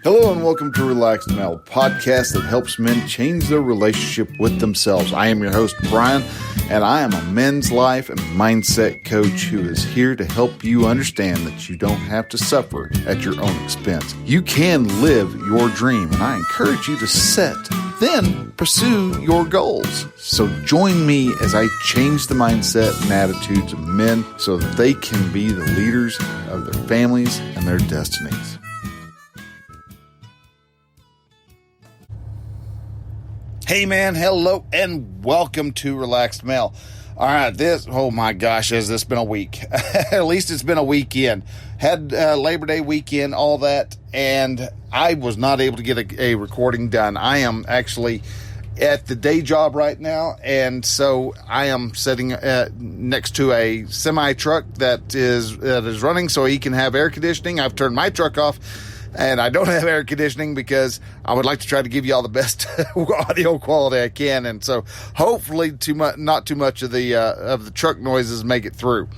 Hello and welcome to Relaxed Male, podcast that helps men change their relationship with themselves. I am your host, Brian, and I am a men's life and mindset coach who is here to help you understand that you don't have to suffer at your own expense. You can live your dream, and I encourage you to set, then pursue your goals. So join me as I change the mindset and attitudes of men so that they can be the leaders of their families and their destinies. Hey man, hello and welcome to Relaxed Male. All right, oh my gosh, has this been a week? At least it's been a weekend. Had Labor Day weekend, all that, and I was not able to get a recording done. I am actually at the day job right now, and so I am sitting next to a semi truck that is running so he can have air conditioning. I've turned my truck off. And I don't have air conditioning because I would like to try to give you all the best audio quality I can. And so hopefully not too much of the truck noises make it through.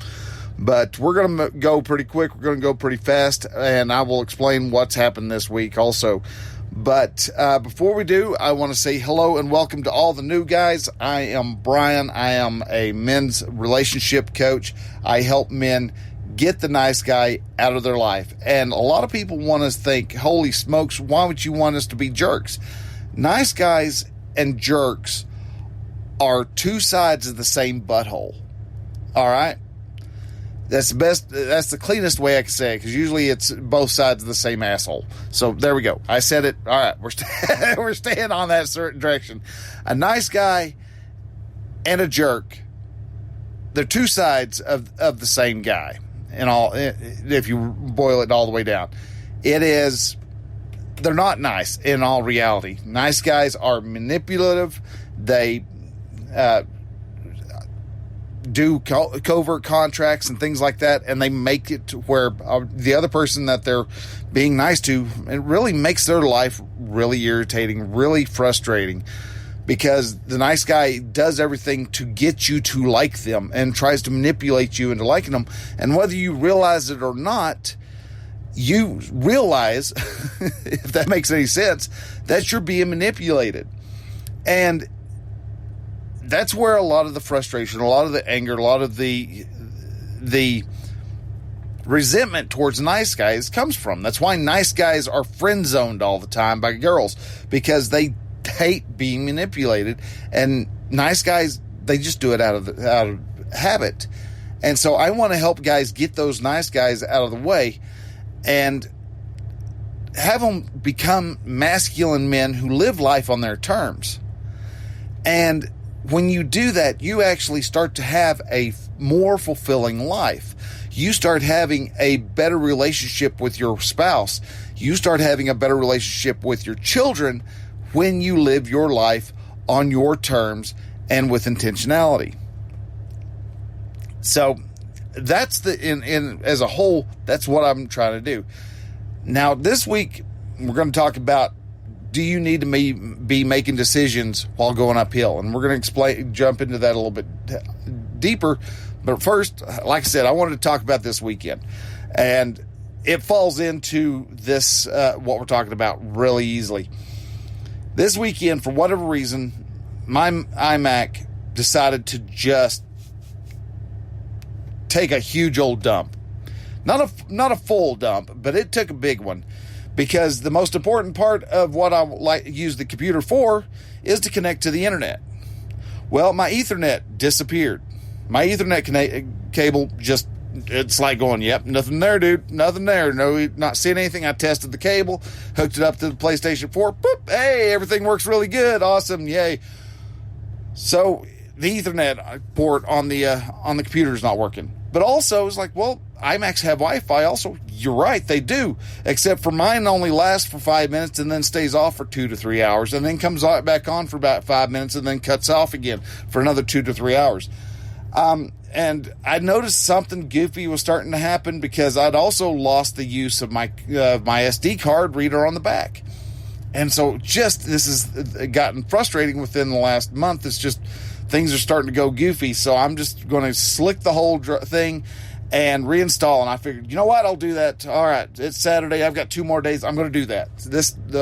But we're going to go pretty quick. We're going to go pretty fast. And I will explain what's happened this week also. But before we do, I want to say hello and welcome to all the new guys. I am Brian. I am a men's relationship coach. I help men get the nice guy out of their life. And a lot of people want us to think, holy smokes, why would you want us to be jerks? Nice guys and jerks are two sides of the same butthole. All right? That's the cleanest way I can say it, because usually it's both sides of the same asshole. So there we go. I said it. All right, we're staying on that certain direction. A nice guy and a jerk, they're two sides of the same guy. And all, if you boil it all the way down, they're not nice in all reality. Nice guys are manipulative. They do covert contracts and things like that, and they make it to where the other person that they're being nice to, it really makes their life really irritating, really frustrating. Because the nice guy does everything to get you to like them and tries to manipulate you into liking them. And whether you realize it or not, you realize, if that makes any sense, that you're being manipulated. And that's where a lot of the frustration, a lot of the anger, a lot of the resentment towards nice guys comes from. That's why nice guys are friend zoned all the time by girls, because they hate being manipulated, and nice guys, they just do it out of habit. And so I want to help guys get those nice guys out of the way and have them become masculine men who live life on their terms. And when you do that, you actually start to have a more fulfilling life. You start having a better relationship with your spouse. You start having a better relationship with your children when you live your life on your terms and with intentionality. So that's as a whole, that's what I'm trying to do. Now, this week, we're going to talk about, do you need to be making decisions while going uphill? And we're going to jump into that a little bit deeper. But first, like I said, I wanted to talk about this weekend. And it falls into this, what we're talking about really easily. This weekend, for whatever reason, my iMac decided to just take a huge old dump. Not a full dump, but it took a big one. Because the most important part of what I use the computer for is to connect to the internet. Well, my Ethernet disappeared. My Ethernet cable just, it's like going, yep, nothing there, dude. Nothing there. No, not seeing anything. I tested the cable, hooked it up to the PlayStation 4. Boop, hey, everything works really good. Awesome. Yay. So the Ethernet port on the computer is not working. But also, it's like, well, iMacs have Wi-Fi also. You're right, they do. Except for mine only lasts for 5 minutes and then stays off for 2 to 3 hours and then comes back on for about 5 minutes and then cuts off again for another 2 to 3 hours. And I noticed something goofy was starting to happen because I'd also lost the use of my SD card reader on the back. And so this has gotten frustrating within the last month. It's just things are starting to go goofy. So I'm just going to slick the whole thing and reinstall. And I figured, you know what, I'll do that. All right, it's Saturday. I've got 2 more days. I'm going to do that.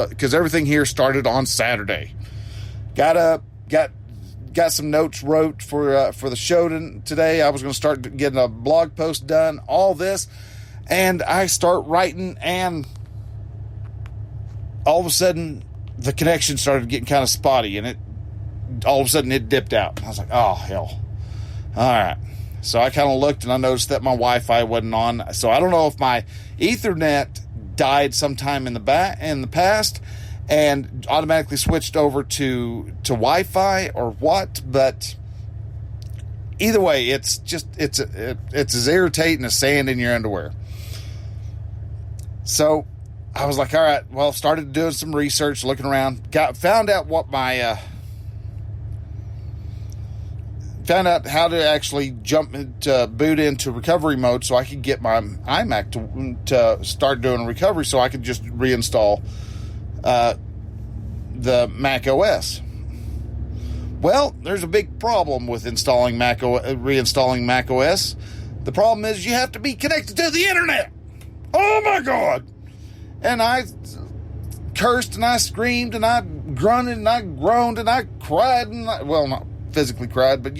Because everything here started on Saturday. Got some notes wrote for the show today. I was going to start getting a blog post done. All this, and I start writing, and all of a sudden the connection started getting kind of spotty, and all of a sudden it dipped out. I was like, oh hell. All right. So I kind of looked, and I noticed that my Wi-Fi wasn't on. So I don't know if my Ethernet died sometime in the past and automatically switched over to Wi-Fi or what, but either way, it's as irritating as sand in your underwear. So I was like, all right, well, started doing some research, looking around, found out how to actually boot into recovery mode so I could get my iMac to start doing recovery, so I could just reinstall the Mac OS. Well, there's a big problem with reinstalling Mac OS. The problem is you have to be connected to the internet. Oh my God! And I cursed, and I screamed, and I grunted, and I groaned, and I cried, and well, not physically cried, but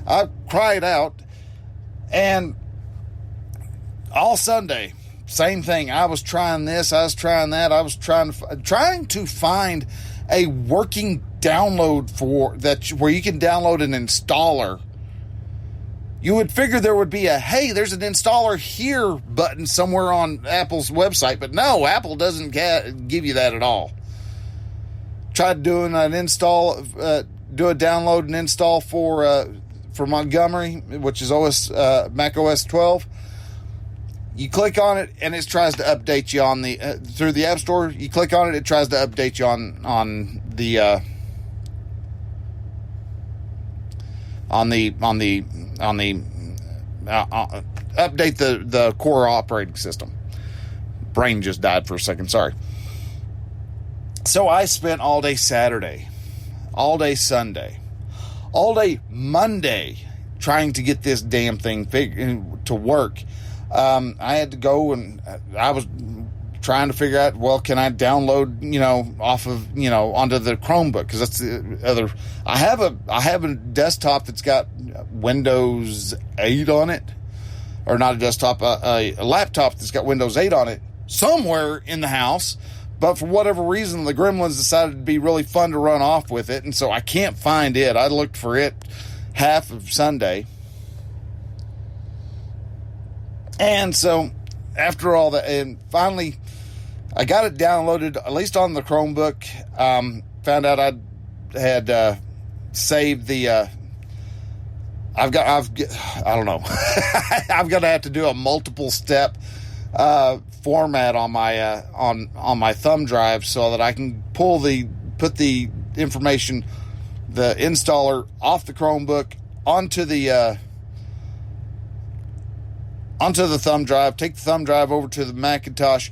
I cried out. And all Sunday, same thing. I was trying this, I was trying that, I was trying to find a working download where you can download an installer. You would figure there would be hey, there's an installer here button somewhere on Apple's website, but no, Apple doesn't give you that at all. Tried doing an install, do a download and install for Montgomery, which is Mac OS 12. You click on it, and it tries to update you on through the App Store. You click on it, it tries to update you on the update the core operating system. Brain just died for a second. Sorry. So I spent all day Saturday, all day Sunday, all day Monday trying to get this damn thing to work. I had to go, and I was trying to figure out, well, can I download, off of, onto the Chromebook? Because that's the other. I have a desktop that's got Windows 8 on it, or not a desktop, a laptop that's got Windows 8 on it somewhere in the house. But for whatever reason, the gremlins decided to be really fun to run off with it, and so I can't find it. I looked for it half of Sunday. And so after all that, and finally I got it downloaded, at least on the Chromebook. Found out I had saved the I don't know. I'm gonna have to do a multiple step format on my on my thumb drive so that I can put the information, the installer, off the Chromebook onto the thumb drive, take the thumb drive over to the Macintosh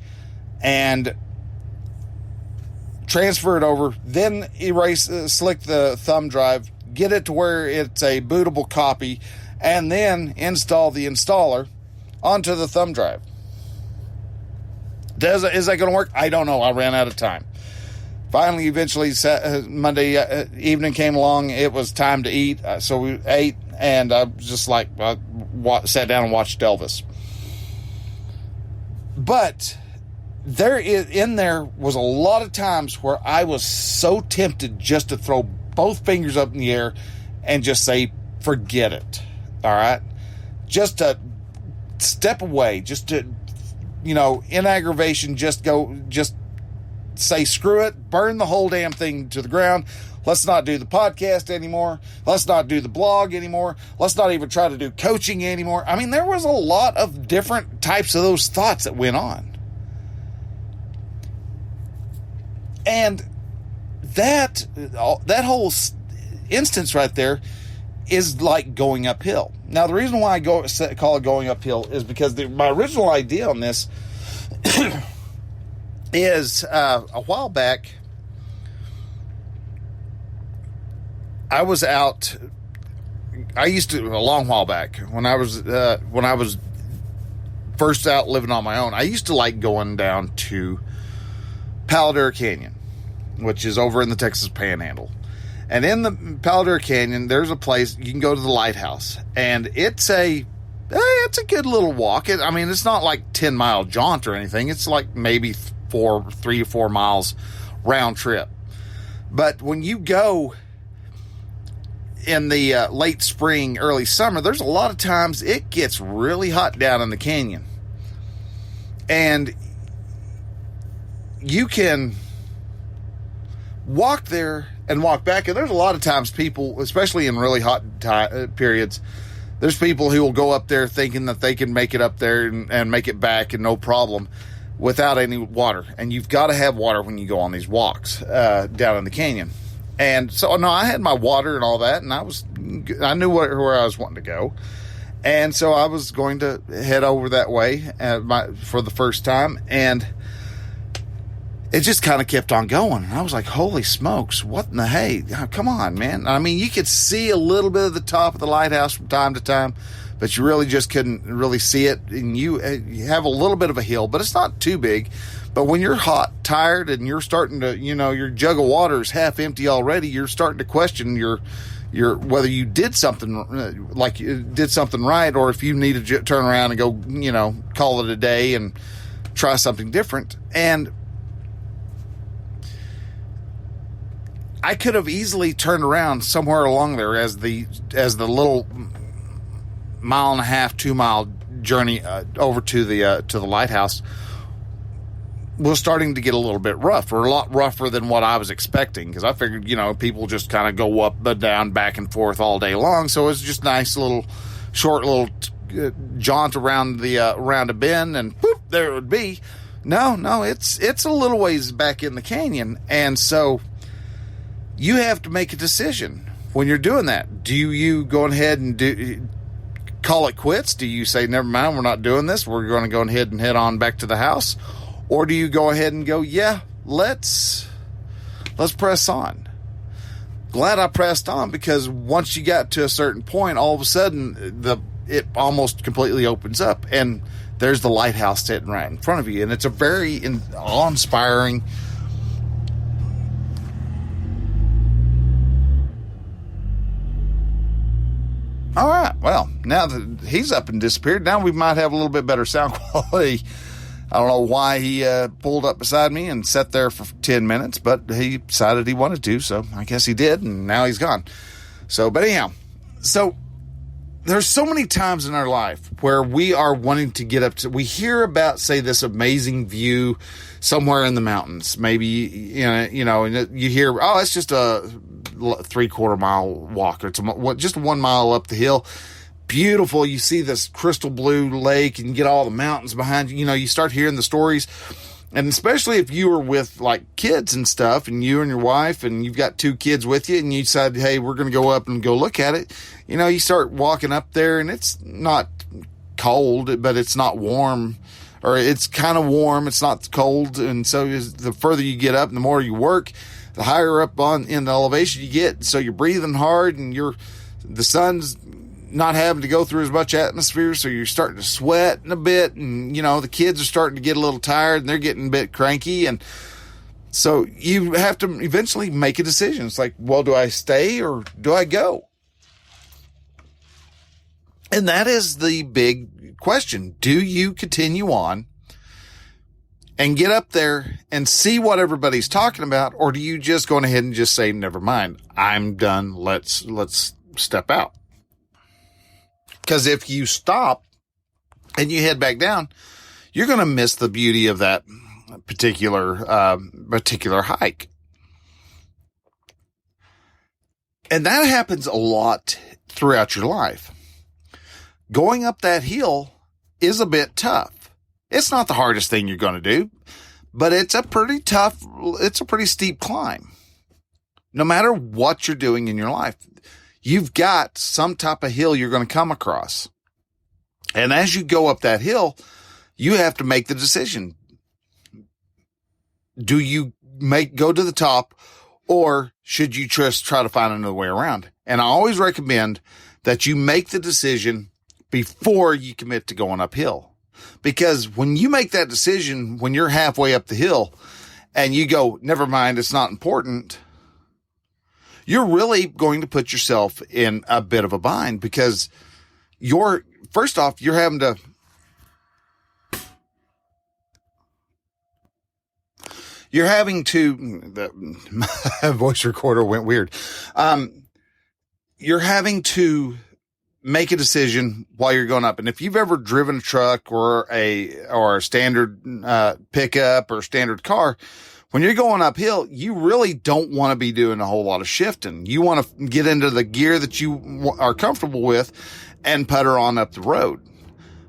and transfer it over, then slick the thumb drive, get it to where it's a bootable copy, and then install the installer onto the thumb drive. Is that going to work? I don't know. I ran out of time. Finally, eventually, Monday evening came along. It was time to eat, so we ate, and I was just like, sat down and watched Elvis. But there was a lot of times where I was so tempted just to throw both fingers up in the air and just say, forget it. All right? Just to step away, just to, in aggravation, just say, screw it, burn the whole damn thing to the ground. Let's not do the podcast anymore. Let's not do the blog anymore. Let's not even try to do coaching anymore. I mean, there was a lot of different types of those thoughts that went on. And that whole instance right there is like going uphill. Now, the reason why I call it going uphill is because my original idea on this is a while back, I was out. A long while back, when I was first out living on my own, I used to like going down to Paladera Canyon, which is over in the Texas Panhandle. And in the Paladera Canyon, there's a place you can go to the lighthouse, and it's a good little walk. It's not like 10-mile jaunt or anything. It's like maybe 3 or 4 miles round trip. But when you go in the late spring, early summer, there's a lot of times it gets really hot down in the canyon. And you can walk there and walk back. And there's a lot of times people, especially in really hot periods, there's people who will go up there thinking that they can make it up there and make it back and no problem without any water. And you've got to have water when you go on these walks down in the canyon. And so, no, I had my water and all that, and I knew where I was wanting to go. And so I was going to head over that way for the first time, and it just kind of kept on going. And I was like, holy smokes, what in the hey? Come on, man. You could see a little bit of the top of the lighthouse from time to time, but you really just couldn't really see it. And you have a little bit of a hill, but it's not too big. But when you're hot, tired, and you're starting to, your jug of water is half empty already, you're starting to question your whether you did something, like you did something right, or if you need to turn around and go, call it a day and try something different. And I could have easily turned around somewhere along there as the little 1.5 2 mile journey over to the lighthouse was starting to get a little bit rough, or a lot rougher than what I was expecting, because I figured people just kind of go up and down, back and forth all day long. So it's just nice short little jaunt around a bend, and boop, there it would be. No, it's a little ways back in the canyon, and so you have to make a decision when you're doing that. Do you go ahead and call it quits? Do you say, never mind, we're not doing this, we're going to go ahead and head on back to the house? Or do you go ahead and go, yeah, let's press on? Glad I pressed on, because once you got to a certain point, all of a sudden it almost completely opens up, and there's the lighthouse sitting right in front of you. And it's a very awe-inspiring, all right, well, now that he's up and disappeared, now we might have a little bit better sound quality. I don't know why he pulled up beside me and sat there for 10 minutes, but he decided he wanted to, so I guess he did, and now he's gone. So, but anyhow, so there's so many times in our life where we are wanting to get up to, we hear about, say, this amazing view somewhere in the mountains. Maybe, and you hear, oh, it's just a 3/4 mile walk, or it's just 1 mile up the hill. Beautiful. You see this crystal blue lake, and you get all the mountains behind you. You start hearing the stories, and especially if you were with like kids and stuff, and you and your wife, and you've got 2 kids with you, and you decide, hey, we're going to go up and go look at it. You start walking up there, and it's not cold, but it's not warm, or it's kind of warm. It's not cold. And so the further you get up and the more you work, the higher up in the elevation you get. So you're breathing hard, and the sun's not having to go through as much atmosphere, so you're starting to sweat a bit, and the kids are starting to get a little tired, and they're getting a bit cranky, and so you have to eventually make a decision. It's like, well, do I stay or do I go? And that is the big question. Do you continue on and get up there and see what everybody's talking about, or do you just go ahead and just say, never mind, I'm done, let's step out? Because if you stop and you head back down, you're going to miss the beauty of that particular hike. And that happens a lot throughout your life. Going up that hill is a bit tough. It's not the hardest thing you're going to do, but it's a pretty steep climb. No matter what you're doing in your life, you've got some type of hill you're going to come across. And as you go up that hill, you have to make the decision. Do you go to the top, or should you just try to find another way around? And I always recommend that you make the decision before you commit to going uphill. Because when you make that decision, when you're halfway up the hill and you go, never mind, it's not important, you're really going to put yourself in a bit of a bind, because first off, you're having to, the voice recorder went weird. You're having to make a decision while you're going up. And if you've ever driven a truck or a standard pickup or standard car, when you're going uphill, you really don't want to be doing a whole lot of shifting. You want to get into the gear that you are comfortable with and putter on up the road.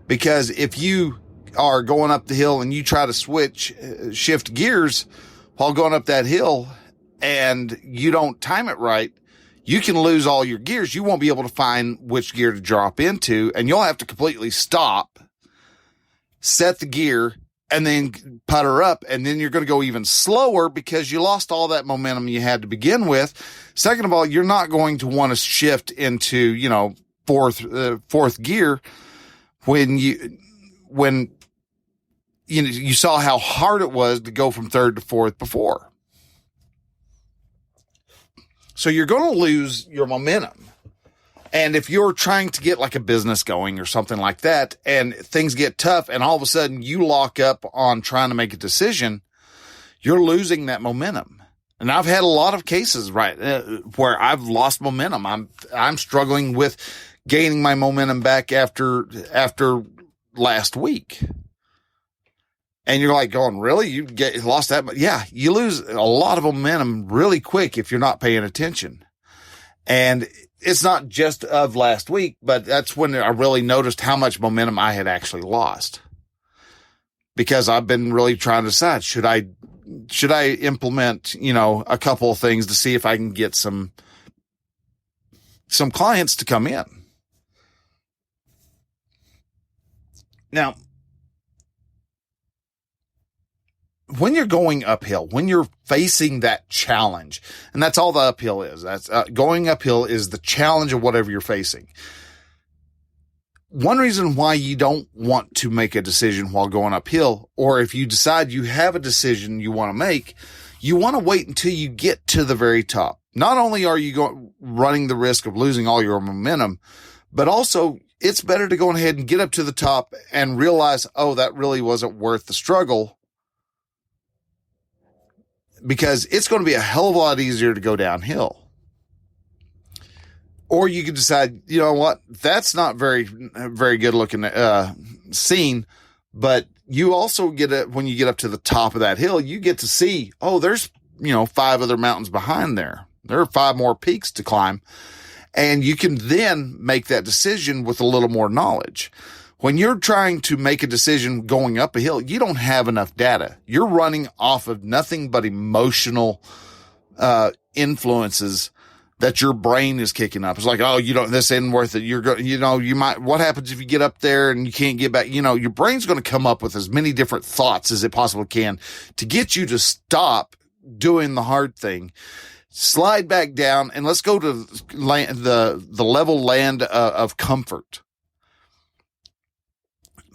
Because if you are going up the hill and you try to shift gears while going up that hill and you don't time it right, you can lose all your gears. You won't be able to find which gear to drop into, and you'll have to completely stop, set the gear, and then putter up, and then you're going to go even slower because you lost all that momentum you had to begin with. Second of all, you're not going to want to shift into, fourth gear when you saw how hard it was to go from third to fourth before. So you're going to lose your momentum. And if you're trying to get like a business going or something like that, and things get tough and all of a sudden you lock up on trying to make a decision, you're losing that momentum. And I've had a lot of cases, where I've lost momentum. I'm struggling with gaining my momentum back after last week. And you're like going, really? You lost that much? Yeah, you lose a lot of momentum really quick if you're not paying attention. And it's not just of last week, but that's when I really noticed how much momentum I had actually lost. Because I've been really trying to decide, should I implement, a couple of things to see if I can get some clients to come in. Now, when you're going uphill, when you're facing that challenge, and that's all the uphill is, that's going uphill is the challenge of whatever you're facing. One reason why you don't want to make a decision while going uphill, or if you decide you have a decision you want to make, you want to wait until you get to the very top. Not only are you running the risk of losing all your momentum, but also it's better to go ahead and get up to the top and realize, oh, that really wasn't worth the struggle. Because it's going to be a hell of a lot easier to go downhill. Or you could decide, you know what, that's not very good looking scene, but you also when you get up to the top of that hill, you get to see, oh, there's 5 other mountains behind there. There are 5 more peaks to climb, and you can then make that decision with a little more knowledge. When you're trying to make a decision going up a hill, you don't have enough data. You're running off of nothing but emotional influences that your brain is kicking up. It's like, oh, this isn't worth it. What happens if you get up there and you can't get back? Your brain's going to come up with as many different thoughts as it possibly can to get you to stop doing the hard thing. Slide back down and let's go to the level land of comfort.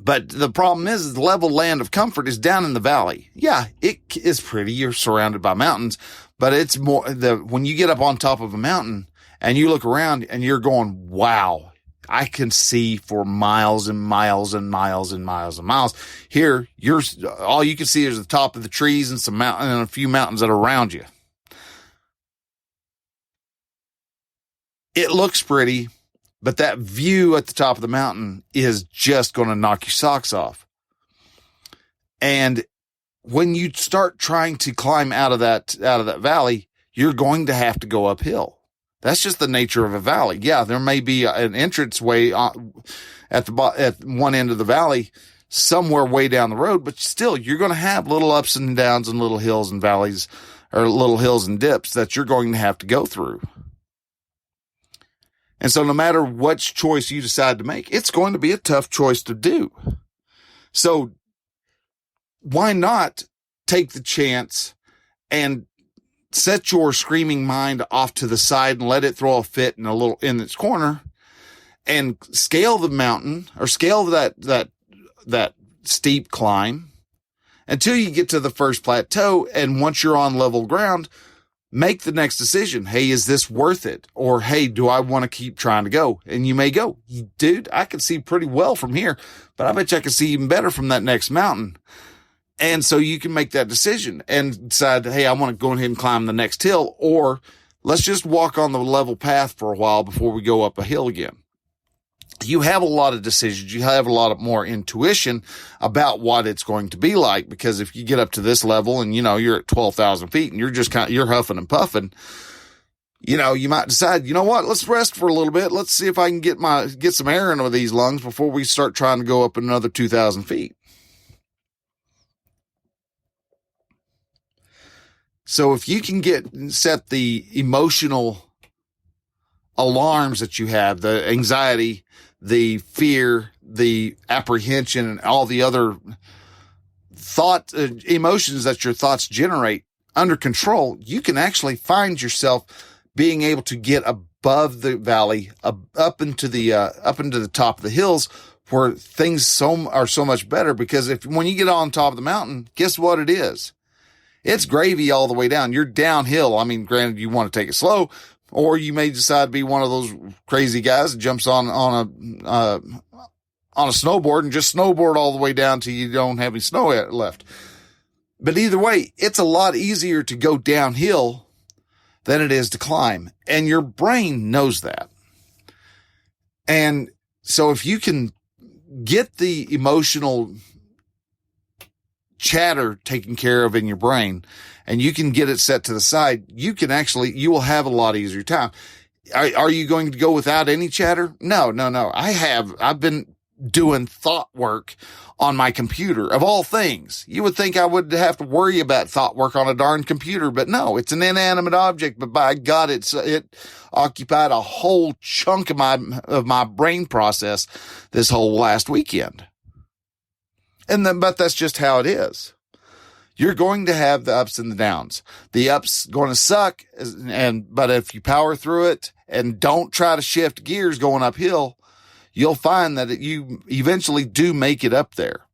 But the problem is the level land of comfort is down in the valley. Yeah, it is pretty. You're surrounded by mountains, but it's more when you get up on top of a mountain and you look around and you're going, wow, I can see for miles and miles and miles and miles and miles. Here, all you can see is the top of the trees and some mountain and a few mountains that are around you. It looks pretty. But that view at the top of the mountain is just going to knock your socks off. And when you start trying to climb out of that valley, you're going to have to go uphill. That's just the nature of a valley. Yeah, there may be an entranceway at one end of the valley somewhere way down the road, but still you're going to have little ups and downs and little hills and valleys, or little hills and dips that you're going to have to go through. And so no matter which choice you decide to make, it's going to be a tough choice to do. So why not take the chance and set your screaming mind off to the side and let it throw a fit in its corner and scale the mountain or scale that steep climb until you get to the first plateau. And once you're on level ground, make the next decision. Hey, is this worth it? Or, hey, do I want to keep trying to go? And you may go, dude, I can see pretty well from here, but I bet you I can see even better from that next mountain. And so you can make that decision and decide, hey, I want to go ahead and climb the next hill, or let's just walk on the level path for a while before we go up a hill again. You have a lot of decisions. You have a lot of more intuition about what it's going to be like, because if you get up to this level and, you're at 12,000 feet and you're just you're huffing and puffing, you might decide, you know what, let's rest for a little bit. Let's see if I can get some air into these lungs before we start trying to go up another 2,000 feet. So if you can set the emotional alarms that you have, the anxiety, the fear, the apprehension, and all the other emotions that your thoughts generate under control, you can actually find yourself being able to get above the valley, up into the top of the hills, where things are so much better. Because when you get on top of the mountain, guess what it is? It's gravy all the way down. You're downhill. I mean, granted, you want to take it slow, or you may decide to be one of those crazy guys that jumps on a snowboard and just snowboard all the way down till you don't have any snow left. But either way, it's a lot easier to go downhill than it is to climb. And your brain knows that. And so if you can get the emotional chatter taken care of in your brain, and you can get it set to the side, you will have a lot easier time. Are you going to go without any chatter? No. I've been doing thought work on my computer, of all things. You would think I would have to worry about thought work on a darn computer, but no, it's an inanimate object, but by God, it occupied a whole chunk of my brain process this whole last weekend. But that's just how it is. You're going to have the ups and the downs. The ups going to suck, but if you power through it and don't try to shift gears going uphill, you'll find that you eventually do make it up there.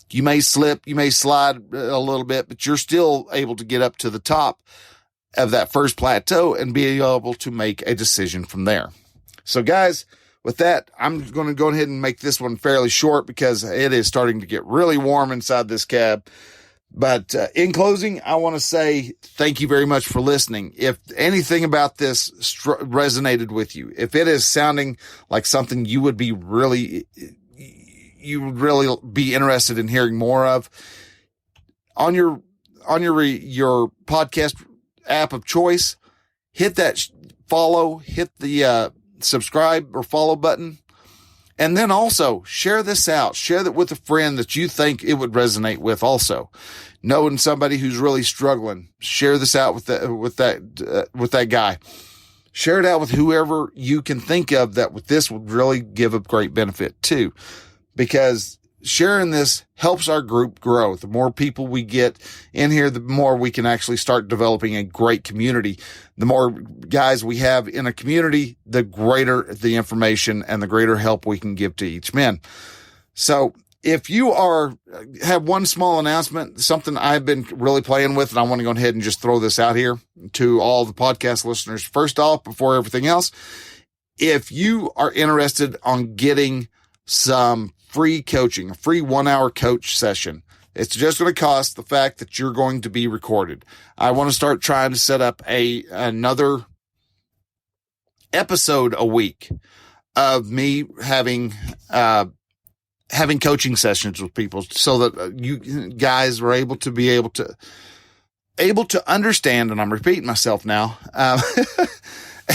You may slip, you may slide a little bit, but you're still able to get up to the top of that first plateau and be able to make a decision from there. So guys, with that, I'm going to go ahead and make this one fairly short because it is starting to get really warm inside this cab. But in closing, I want to say thank you very much for listening. If anything about this resonated with you, if it is sounding like something you would really be interested in hearing more of, on your podcast app of choice, hit that follow, hit the subscribe or follow button. And then also share this out. Share that with a friend that you think it would resonate with also. Knowing somebody who's really struggling, share this out with that guy. Share it out with whoever you can think of that with this would really give a great benefit too. Because sharing this helps our group grow. The more people we get in here, the more we can actually start developing a great community. The more guys we have in a community, the greater the information and the greater help we can give to each man. So if you have one small announcement, something I've been really playing with, and I want to go ahead and just throw this out here to all the podcast listeners. First off, before everything else, if you are interested on getting some free coaching, a free 1-hour coach session, it's just going to cost the fact that you're going to be recorded. I want to start trying to set up another episode a week of me having coaching sessions with people so that you guys are able to understand, and I'm repeating myself now,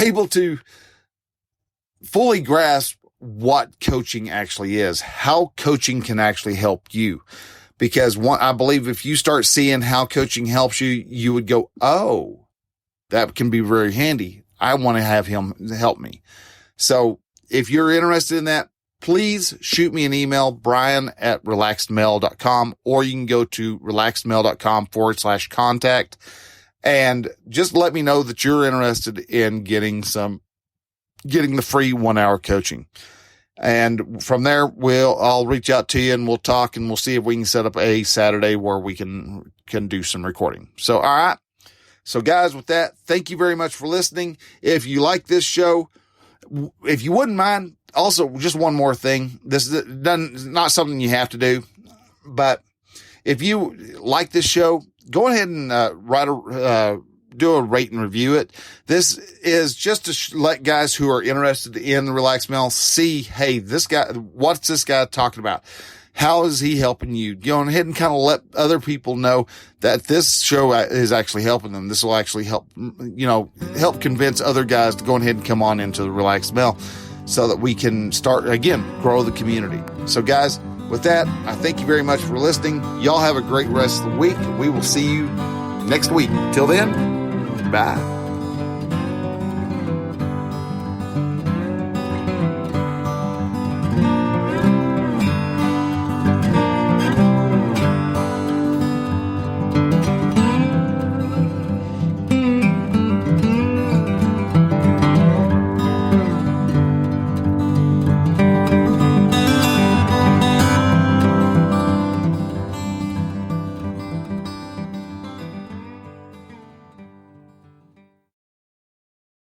able to fully grasp what coaching actually is, how coaching can actually help you. Because I believe if you start seeing how coaching helps you, you would go, oh, that can be very handy. I want to have him help me. So if you're interested in that, please shoot me an email, brian@relaxedmail.com, or you can go to relaxedmail.com/contact and just let me know that you're interested in getting the free 1-hour coaching. And from there, I'll reach out to you and we'll talk and we'll see if we can set up a Saturday where we can do some recording. So, all right. So guys, with that, thank you very much for listening. If you like this show, if you wouldn't mind, also just one more thing. This is not something you have to do, but if you like this show, go ahead and do a rate and review it. This is just to let guys who are interested in the Relaxed Male see, hey, this guy, what's this guy talking about? How is he helping you? Go ahead and kind of let other people know that this show is actually helping them. This will actually help convince other guys to go ahead and come on into the Relaxed Male so that we can start, again, grow the community. So guys, with that, I thank you very much for listening. Y'all have a great rest of the week. We will see you next week. Till then, bye.